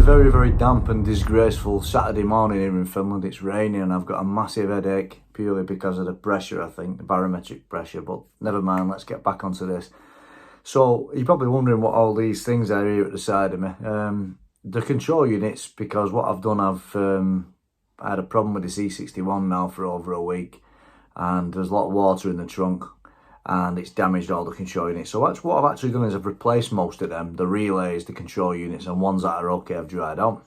very, very damp and disgraceful Saturday morning here in Finland. It's raining and I've got a massive headache purely because of the pressure, I think, the barometric pressure. But never mind, let's get back onto this. So you're probably wondering what all these things are here at the side of me. The control units, because what I've done, I had a problem with this E61 now for over a week, and there's a lot of water in the trunk and it's damaged all the control units. So that's what I've actually done, is I've replaced most of them, the relays, the control units, and ones that are okay I've dried out.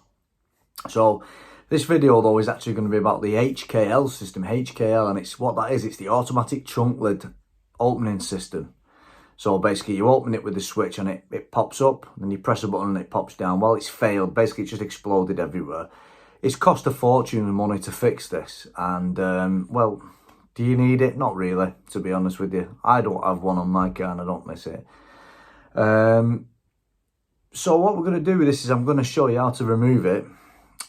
So this video though is actually going to be about the HKL system, HKL, and it's what that is. It's the automatic trunk lid opening system. So basically you open it with the switch and it pops up, then you press a button and it pops down. Well, it's failed, basically it's just exploded everywhere. It's cost a fortune and money to fix this, and well, do you need it? Not really, to be honest with you. I don't have one on my car and I don't miss it. So what we're going to do with this is I'm going to show you how to remove it,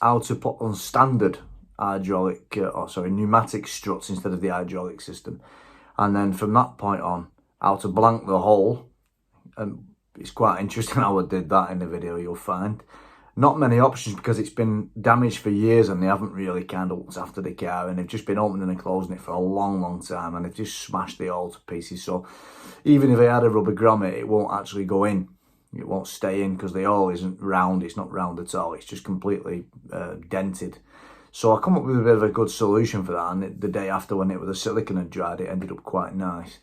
how to put on standard hydraulic, pneumatic struts instead of the hydraulic system. And then from that point on, how to blank the hole. And it's quite interesting how I did that in the video, you'll find. Not many options because it's been damaged for years and they haven't really kind of looked after the car, and they've just been opening and closing it for a long time, and they've just smashed the hole to pieces. So even if I had a rubber grommet, it won't actually go in. It won't stay in because the hole isn't round. It's not round at all. It's just completely dented. So I come up with a bit of a good solution for that, and the day after, when it was a silicone had dried, it ended up quite nice.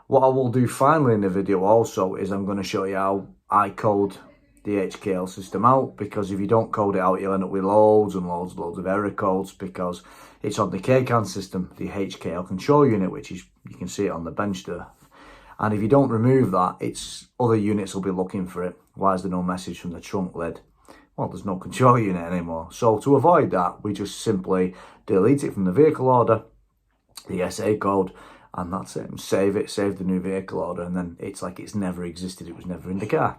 What I will do finally in the video also is I'm going to show you how I code the HKL system out, because if you don't code it out, you'll end up with loads and loads of error codes, because it's on the K-can system, the HKL control unit, which is, you can see it on the bench there. And if you don't remove that, it's other units will be looking for it. Why is there no message from the trunk lid? Well, there's no control unit anymore. So to avoid that, we just simply delete it from the vehicle order, the SA code, and that's it. Save it, save the new vehicle order, and then it's like it's never existed. It was never in the car.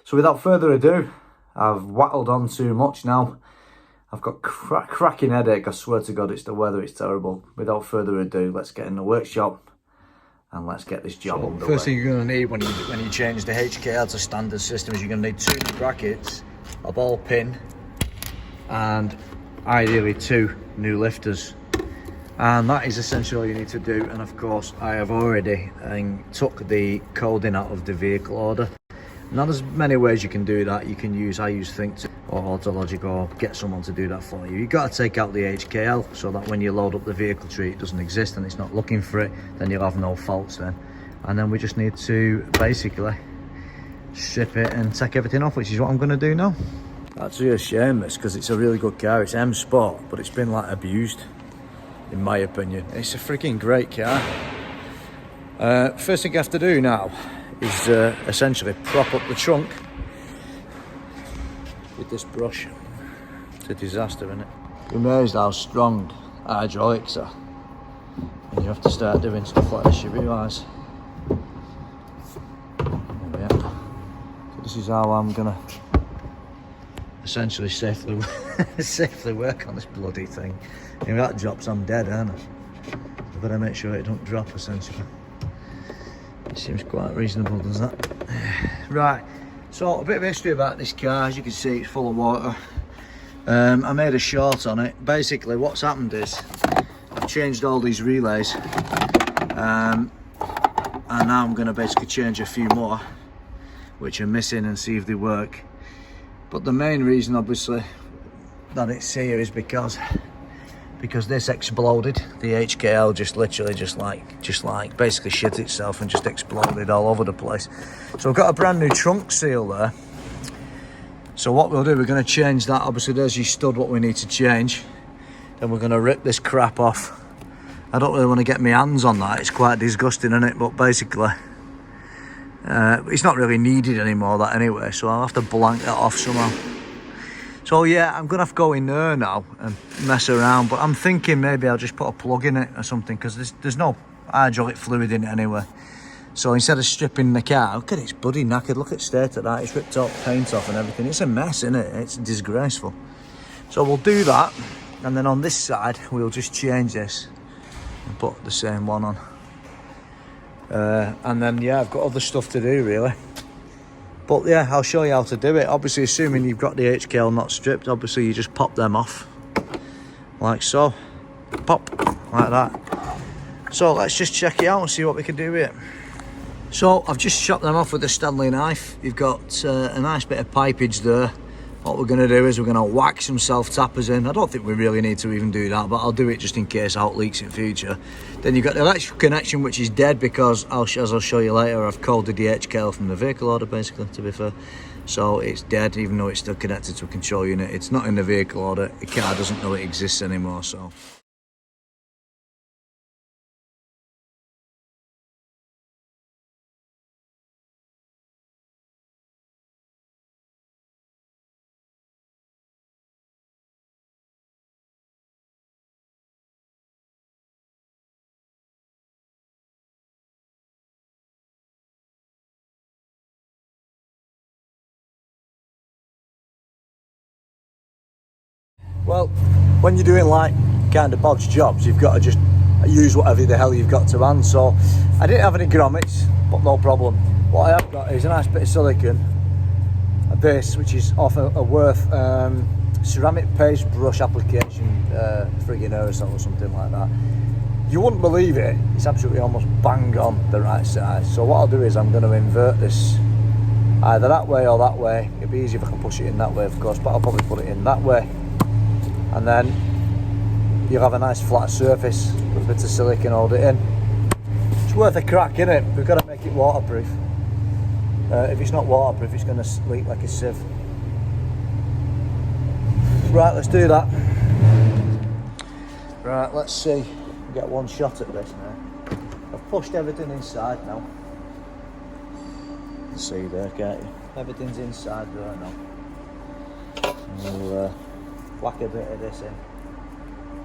So without further ado, I've wattled on too much now. I've got cracking headache, I swear to God, it's the weather, it's terrible. Without further ado, let's get in the workshop and let's get this job underway. First thing you're going to need when you change the HKL to standard system is you're going to need 2 brackets, a ball pin, and ideally 2 new lifters. And that is essentially all you need to do. And of course, I have already took the coding out of the vehicle order. Now there's many ways you can do that. I use Thinktool or Autologic, or get someone to do that for you. You've got to take out the HKL so that when you load up the vehicle tree, it doesn't exist and it's not looking for it, then you'll have no faults then. And then we just need to basically strip it and take everything off, which is what I'm going to do now. Actually a shame this, because it's a really good car. It's M Sport, but it's been like abused, in my opinion. It's a freaking great car. First thing you have to do now is essentially prop up the trunk with this brush. It's a disaster, isn't it? You're amazed how strong hydraulics are, and you have to start doing stuff like this, you realise. Yeah. So this is how I'm gonna essentially safely work on this bloody thing. If that drops, I'm dead, aren't I? I've got to make sure it don't drop, essentially. It seems quite reasonable, does that? Right, so a bit of history about this car. As you can see, it's full of water. I made a short on it. Basically what's happened is I've changed all these relays, and now I'm going to basically change a few more which are missing and see if they work. But the main reason obviously that it's here is because this exploded. The HKL just literally just like basically shit itself and just exploded all over the place. So I've got a brand new trunk seal there. So what we'll do, we're going to change that. Obviously there's your stud, what we need to change. Then we're going to rip this crap off. I don't really want to get my hands on that. It's quite disgusting, isn't it? But basically it's not really needed anymore, that anyway. So I'll have to blank that off somehow. So yeah, I'm going to have to go in there now and mess around, but I'm thinking maybe I'll just put a plug in it or something, because there's no hydraulic fluid in it anyway. So instead of stripping the car, look at it, it's bloody knackered, look at the state of that, it's ripped all the paint off and everything. It's a mess, isn't it? It's disgraceful. So we'll do that, and then on this side, we'll just change this and put the same one on. And then yeah, I've got other stuff to do really. But yeah, I'll show you how to do it. Obviously, assuming you've got the HKL not stripped, obviously you just pop them off like so. Pop like that. So let's just check it out and see what we can do with it. So I've just chopped them off with a Stanley knife. You've got a nice bit of pipage there. What we're going to do is we're going to whack some self-tappers in. I don't think we really need to even do that, but I'll do it just in case out leaks in future. Then you've got the electrical connection, which is dead because, as I'll show you later, I've coded the HKL from the vehicle order, basically, to be fair. So it's dead, even though it's still connected to a control unit. It's not in the vehicle order. The car doesn't know it exists anymore, so... Well, when you're doing like kind of bodge jobs, you've got to just use whatever the hell you've got to hand. So I didn't have any grommets, but no problem. What I have got is a nice bit of silicone, a base which is off a Worth ceramic paste brush application, friggin' aerosol or something like that. You wouldn't believe it, it's absolutely almost bang on the right size. So what I'll do is I'm going to invert this either that way or that way. It'd be easy if I can push it in that way, of course, but I'll probably put it in that way. And then you'll have a nice flat surface with a bit of silicone hold it in. It's worth a crack, innit? We've got to make it waterproof. If it's not waterproof, it's going to leak like a sieve. Right, let's do that. Right, let's see. Get one shot at this now. I've pushed everything inside now. See there, can't you? Everything's inside there now. We'll whack a bit of this in.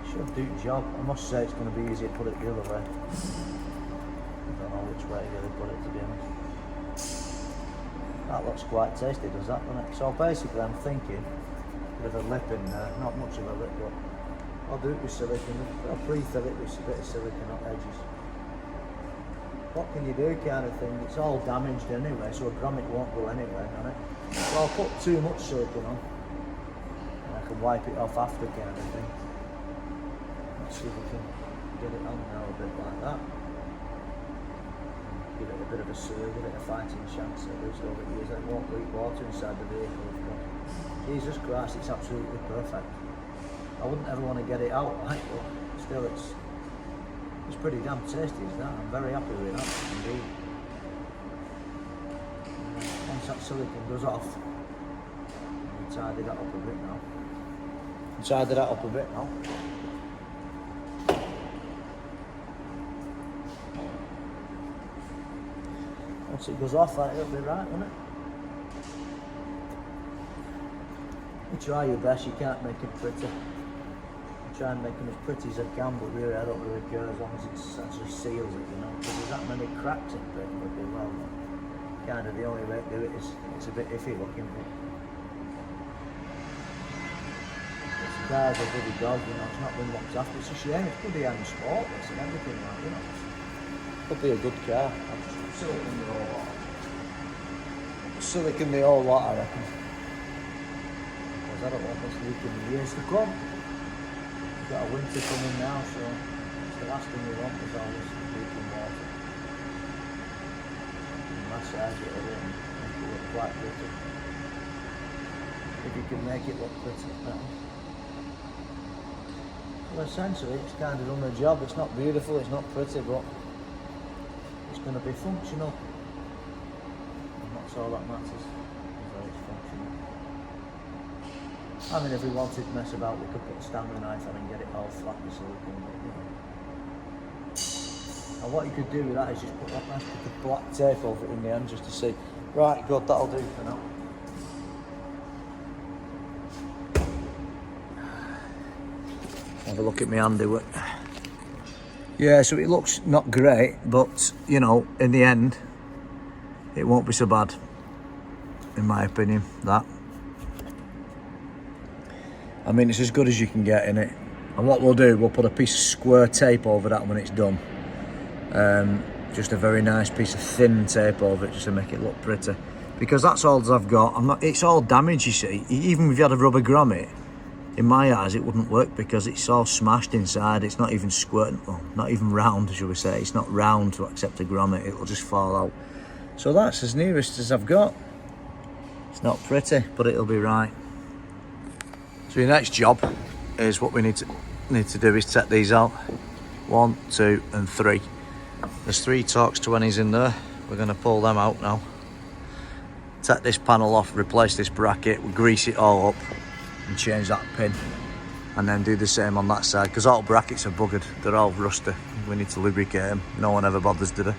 Should do the job. I must say it's going to be easier to put it the other way. I don't know which way to really put it, to be honest. That looks quite tasty, does that, doesn't it? So basically I'm thinking a bit of a lip in there, not much of a lip, but I'll do it with silicone. I'll pre-fill it with a bit of silicone on edges. What can you do kind of thing? It's all damaged anyway, so a grommet won't go anywhere on it. So I'll put too much silicone on. Can wipe it off after kind of thing. Let's see if we can get it on now a bit like that. Give it a bit of a seal, give it a fighting chance at least over the years. It won't leak water inside the vehicle, of course. Jesus Christ, it's absolutely perfect. I wouldn't ever want to get it out, right? But still it's pretty damn tasty, isn't that? I'm very happy with that, indeed. Once that silicone goes off, we'll tidy that up a bit now. Tidy that up a bit now. Once it goes off, that it'll be right, won't it? You try your best, you can't make it pretty. You try and make them as pretty as I can, but really I don't really care as long as it actually seals it, you know. Because there's that many cracks in paper as well. Kind of the only way to do it is it's a bit iffy looking. Cars are bloody dog, you know, it's not been looked after. It's a shame, it's bloody and sportless and everything like, you know. Could be a good car. Silicon the whole lot. Silicon the whole lot, I reckon. Because I don't want this leak in the years to come. We've got a winter coming now, so it's the last thing we want is all this leaking water. And massage it a bit and make it look quite pretty. If you can make it look pretty now. Well, essentially it's kind of done the job. It's not beautiful, it's not pretty, but it's going to be functional. And that's all that matters, is that it's functional. I mean, if we wanted to mess about, we could put a Stanley knife on and get it all flat with silicone, you know. And what you could do with that is just put that nice bit of black tape over it in the end just to see. Right, good, that'll do for now. Have a look at my handiwork. Yeah, so it looks not great, but you know, in the end, it won't be so bad, in my opinion. That. I mean, it's as good as you can get in it. And what we'll do, we'll put a piece of square tape over that when it's done. Just a very nice piece of thin tape over it, just to make it look pretty. because that's all I've got. It's all damaged, you see. Even if you had a rubber grommet, in my eyes it wouldn't work because it's all smashed inside. It's not even squirting, well, not even round, shall we say. It's not round to accept a grommet. It'll just fall out. So that's as nearest as I've got. It's not pretty, but it'll be right. So your next job is what we need to do is take these out. 1, 2 and 3. There's 3 Torx 20s in there. We're going to pull them out now. Take this panel off, replace this bracket, we'll grease it all up and change that pin, and then do the same on that side because all brackets are buggered, they're all rusty. We need to lubricate them. No one ever bothers, do they?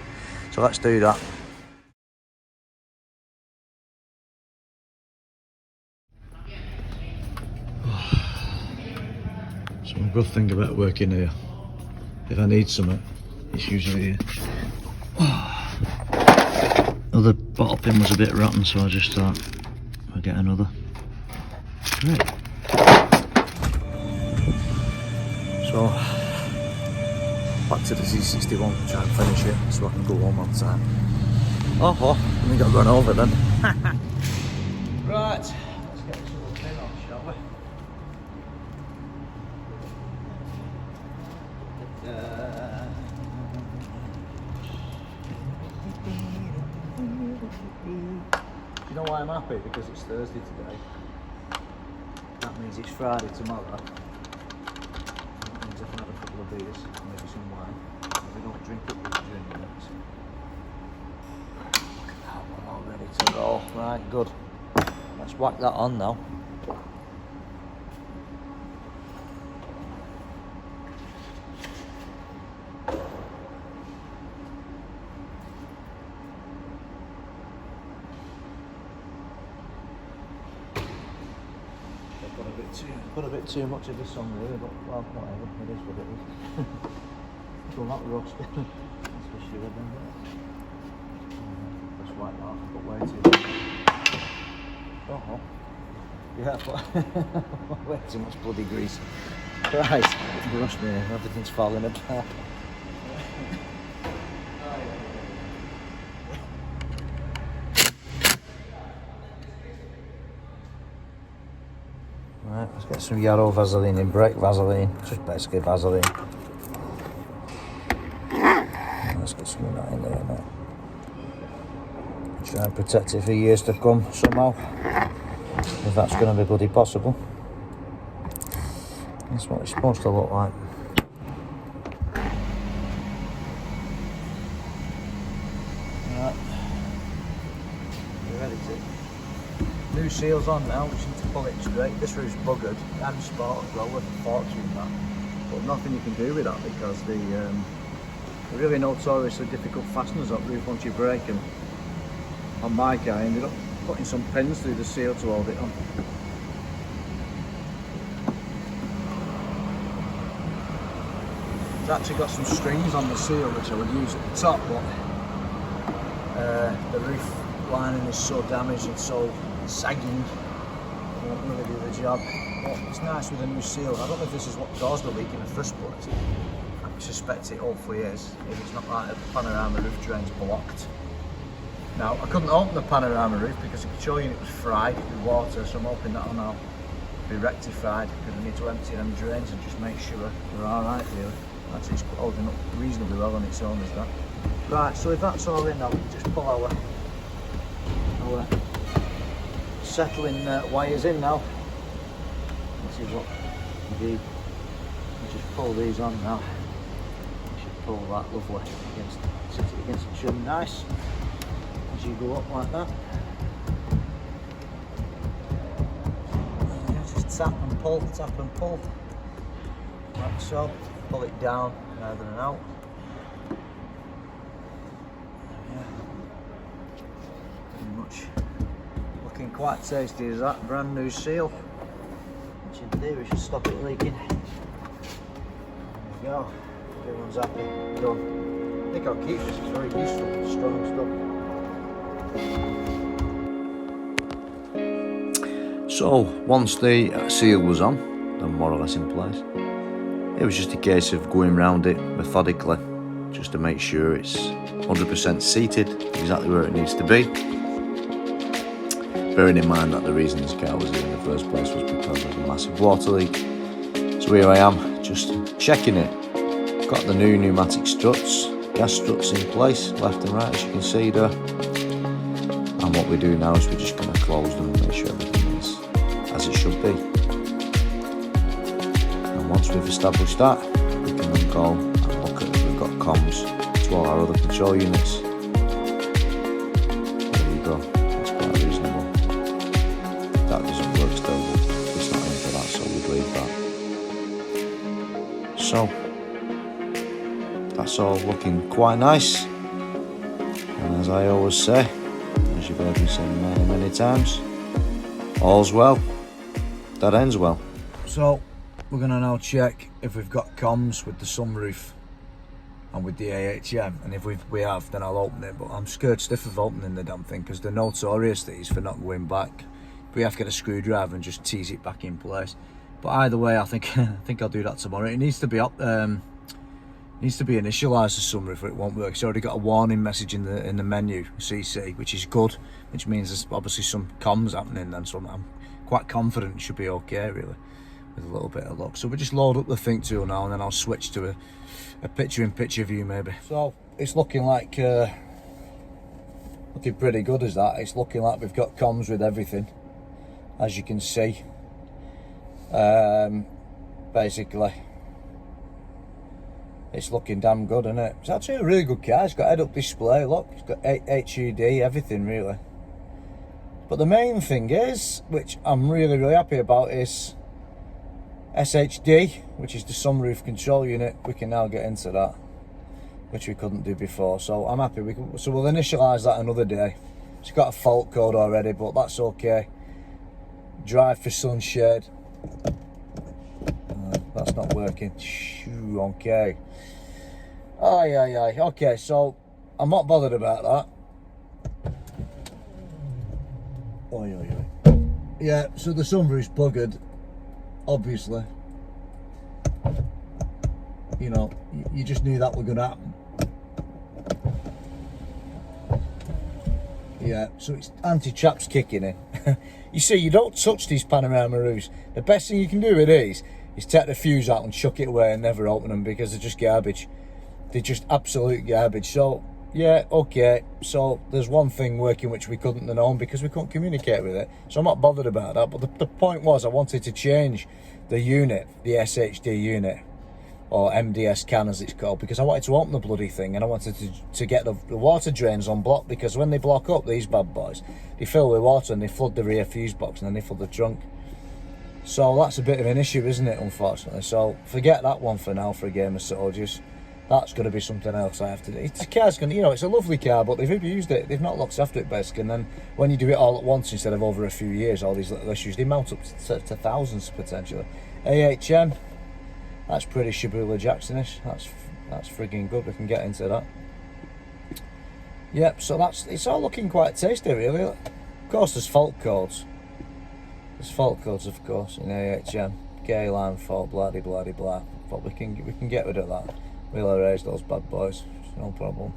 So let's do that. So a good thing about working here, if I need something, it's usually here. Other bottle pin was a bit rotten, so I just thought I'll get another. Great. So back to the Z61, try and finish it so I can go home on time. Oh, and we got run over then. Right, let's get this little pin on, shall we? You know why I'm happy? Because it's Thursday today. That means it's Friday tomorrow. That means I can have a couple of beers, maybe some wine. We don't drink up with during it. Look at that one all ready to roll. Right, good. Let's whack that on now. Put a bit too much of this on really, but well, whatever, it is what it is. Well, not rust, that's for sure, then. Just wipe that off, but way too much. Yeah, way too much bloody grease. Christ, brush me, everything's falling apart. Right, let's get some Yarrow Vaseline in, brake Vaseline, just basically Vaseline. Let's get some of that in there now. Try and protect it for years to come somehow, if that's going to be bloody possible. That's what it's supposed to look like. Right, we're ready to. New seals on now, we just need to pull it straight. This roof's buggered, and sport as well, worth a fortune that. But nothing you can do with that because they're really notoriously difficult fasteners up roof once you break them. On my car I ended up putting some pins through the seal to hold it on. It's actually got some strings on the seal which I would use at the top, but the roof lining is so damaged and so sagging, it won't really do the job. But it's nice with a new seal. I don't know if this is what caused the leak in the first place. I suspect it hopefully is, if it's not like the panorama roof drain's blocked. Now, I couldn't open the panorama roof because the control unit was fried with water, so I'm hoping that'll now be rectified because I need to empty them drains and just make sure they're alright really. Actually, it's holding up reasonably well on its own as that. Right, so if that's all in now, we can just pull our settling wires in now. This is what we do. We just pull these on now. You should pull that lovely against, sit it against the trim nice as you go up like that. And just tap and pull, like so. Pull it down rather than out. Pretty much looking quite tasty as that brand new seal. What you do is just stop it leaking. There we go. Everyone's happy. Done. I think I'll keep this. It's very useful, strong stuff. So once the seal was on, then more or less in place, it was just a case of going round it methodically, just to make sure it's 100% seated exactly where it needs to be. bearing in mind that the reason this car was here in the first place was because of a massive water leak. So here I am, just checking it. Got the new pneumatic struts, gas struts in place, left and right, as you can see there. And what we do now is we're just going to close them and make sure everything is as it should be. And once we've established that, we can then go and look at if we've got comms to all our other control units. There you go, that's quite reasonable. That doesn't work still, it's not in for that, so we'll leave that. So, that's all looking quite nice. And as I always say, as you've heard me say many times, all's well that ends well. So we're going to now check if we've got comms with the sunroof and with the AHM, and if we have, then I'll open it. But I'm scared stiff of opening the damn thing because they're notorious these for not going back. We have to get a screwdriver and just tease it back in place. But either way, I think I'll do that tomorrow. It needs to be up. Needs to be initialised, the sunroof, or it won't work. It's already got a warning message in the menu, CC, which is good, which means there's obviously some comms happening then, so I'm quite confident it should be okay, really, with a little bit of luck. So we just load up the Thinktool now, and then I'll switch to a picture-in-picture view, maybe. So it's looking like, looking pretty good as that. It's looking like we've got comms with everything, as you can see. Basically, it's looking damn good, isn't it? It's actually a really good car. It's got head-up display, look. It's got HUD, everything, really. But the main thing is, which I'm really happy about, is SHD, which is the sunroof control unit. We can now get into that, which we couldn't do before. So I'm happy. So we'll initialise that another day. It's got a fault code already, but that's okay. Drive for sunshade. That's not working. Okay. Aye. Okay, so I'm not bothered about that. Yeah, so the sunroof's buggered, obviously. You know, you just knew that was going to happen. Yeah, so it's anti-traps kicking in. You see, you don't touch these panorama roofs. The best thing you can do with these is take the fuse out and chuck it away and never open them, because they're just garbage. They're just absolute garbage. So, yeah, okay. So there's one thing working which we couldn't have known because we couldn't communicate with it. So I'm not bothered about that. But the point was, I wanted to change the unit, the SHD unit, or MDS can as it's called, because I wanted to open the bloody thing, and I wanted to get the water drains unblocked, because when they block up, these bad boys, they fill with water and they flood the rear fuse box and then they flood the trunk. So that's a bit of an issue, isn't it, unfortunately? So forget that one for now for a game of soldiers. That's going to be something else I have to do. The car's going to, you know, it's a lovely car, but they've abused it. They've not looked after it, basically. And then when you do it all at once instead of over a few years, all these little issues, they mount up to thousands potentially. AHM, that's pretty Shabula Jacksonish. That's frigging good. We can get into that. Yep. So it's all looking quite tasty, really. Of course, there's fault codes. There's fault codes, of course, in AHM. K line fault, blah blah blah. But we can get rid of that. We'll erase those bad boys. No problem.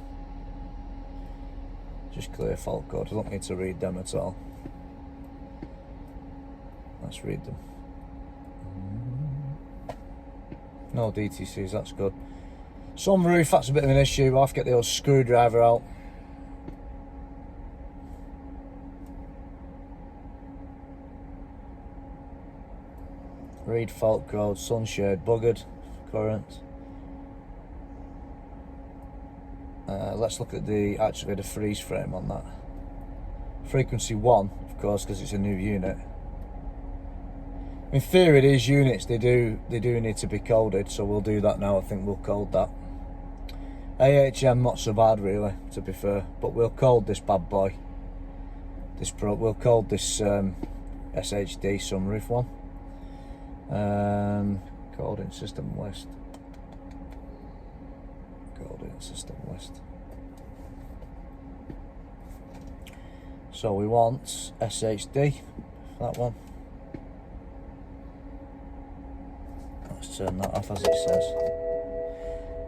Just clear fault code. I don't need to read them at all. Let's read them. No DTCs, that's good. Sunroof, that's a bit of an issue. I'll have to get the old screwdriver out. Read fault code, sunshade, buggered, current. Let's look at the freeze frame on that. Frequency 1, of course, because it's a new unit. In theory, these units they do need to be coded, so we'll do that now. I think we'll code that. AHM not so bad, really, to be fair, but we'll code this bad boy. We'll code this SHD sunroof one. Coding system list. Coding system list. So we want SHD, that one. Let's turn that off as it says,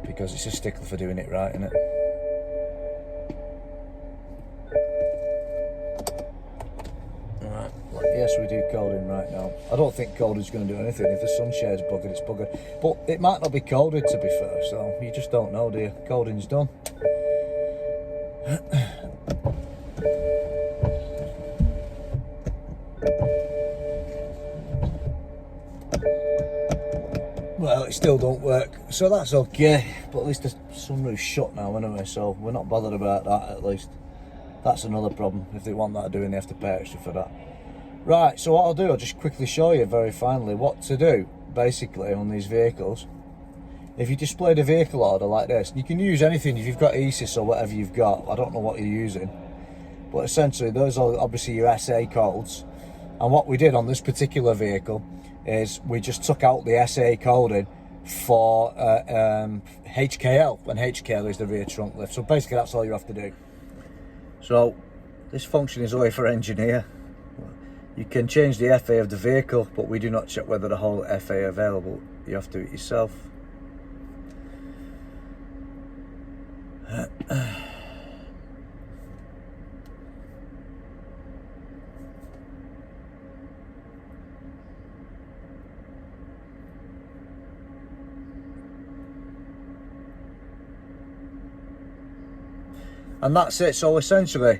because it's a stickler for doing it right, isn't it? Alright, well, yes, we do coding right now. I don't think coding's going to do anything. If the sunshade's buggered, it's buggered. But it might not be coded, to be fair, so you just don't know, do you? Coding's done. Well, it still don't work, so that's okay. But at least the sunroof's shut now anyway, so we're not bothered about that at least. That's another problem. If they want that doing, they have to pay extra for that. Right, so what I'll do, I'll just quickly show you very finally what to do, basically, on these vehicles. If you display the vehicle order like this, you can use anything. If you've got ESIS or whatever you've got, I don't know what you're using, but essentially those are obviously your SA codes. And what we did on this particular vehicle is we just took out the SA coding for HKL, when HKL is the rear trunk lift. So basically that's all you have to do. So this function is only for engineer. You can change the FA of the vehicle, but we do not check whether the whole FA available. You have to do it yourself. And that's it. So essentially,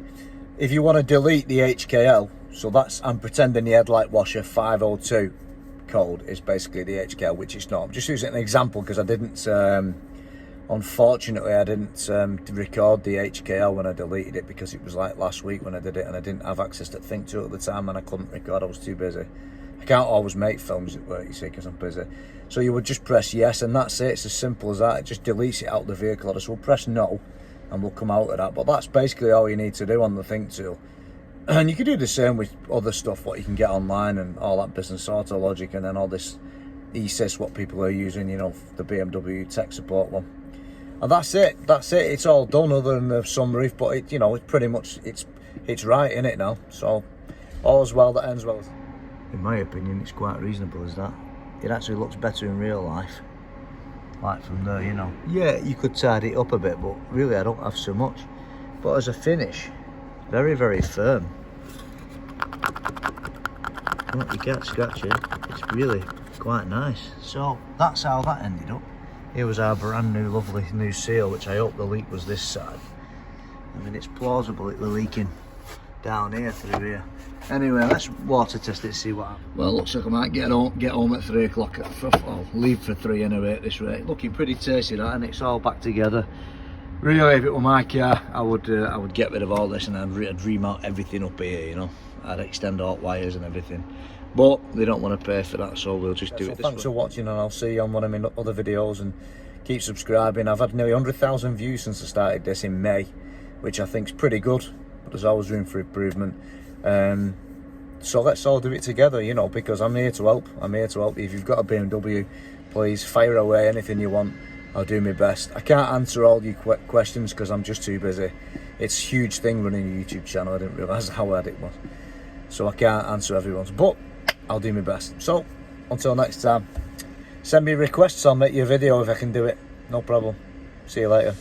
if you want to delete the HKL, so that's, I'm pretending the headlight washer 502 code is basically the HKL, which it's not. I'm just using an example because I didn't, unfortunately, I didn't record the HKL when I deleted it, because it was like last week when I did it and I didn't have access to Thinktool at the time and I couldn't record, I was too busy. I can't always make films at work, you see, because I'm busy. So you would just press yes and that's it. It's as simple as that. It just deletes it out of the vehicle order. So we'll press no and we'll come out of that. But that's basically all you need to do on the Thinktool. And you can do the same with other stuff, what you can get online and all that business, auto logic, and then all this ESIS, what people are using, you know, the BMW tech support one. And that's it. It's all done, other than the sunroof, but it, you know, it's pretty much, it's right in it now. So all's well that ends well. In my opinion, it's quite reasonable as that. It actually looks better in real life, like from there, you know. Yeah, you could tidy it up a bit, but really I don't have so much. But as a finish, very, very firm. Look, you can't scratch it. It's really quite nice. So that's how that ended up. Here was our brand new, lovely new seal, which I hope the leak was this side. I mean, it's plausible it was leaking down here through here. Anyway, let's water test it, see what happens. Well, looks like I might get home at 3 o'clock. I'll leave for 3 anyway at this rate. Looking pretty tasty, that, and it's all back together. Really, if it were my car, I would get rid of all this and I'd remount everything up here, you know. I'd extend all wires and everything. But they don't want to pay for that, so we'll just do it this way. Thanks for watching, and I'll see you on one of my other videos, and keep subscribing. I've had nearly 100,000 views since I started this in May, which I think is pretty good, but there's always room for improvement. So let's all do it together, you know, because I'm here to help. I'm here to help you. If you've got a BMW, please fire away anything you want. I'll do my best. I can't answer all your questions because I'm just too busy. It's a huge thing running a YouTube channel. I didn't realise how hard it was. So I can't answer everyone's, but I'll do my best. So until next time, send me requests. I'll make you a video if I can do it. No problem. See you later.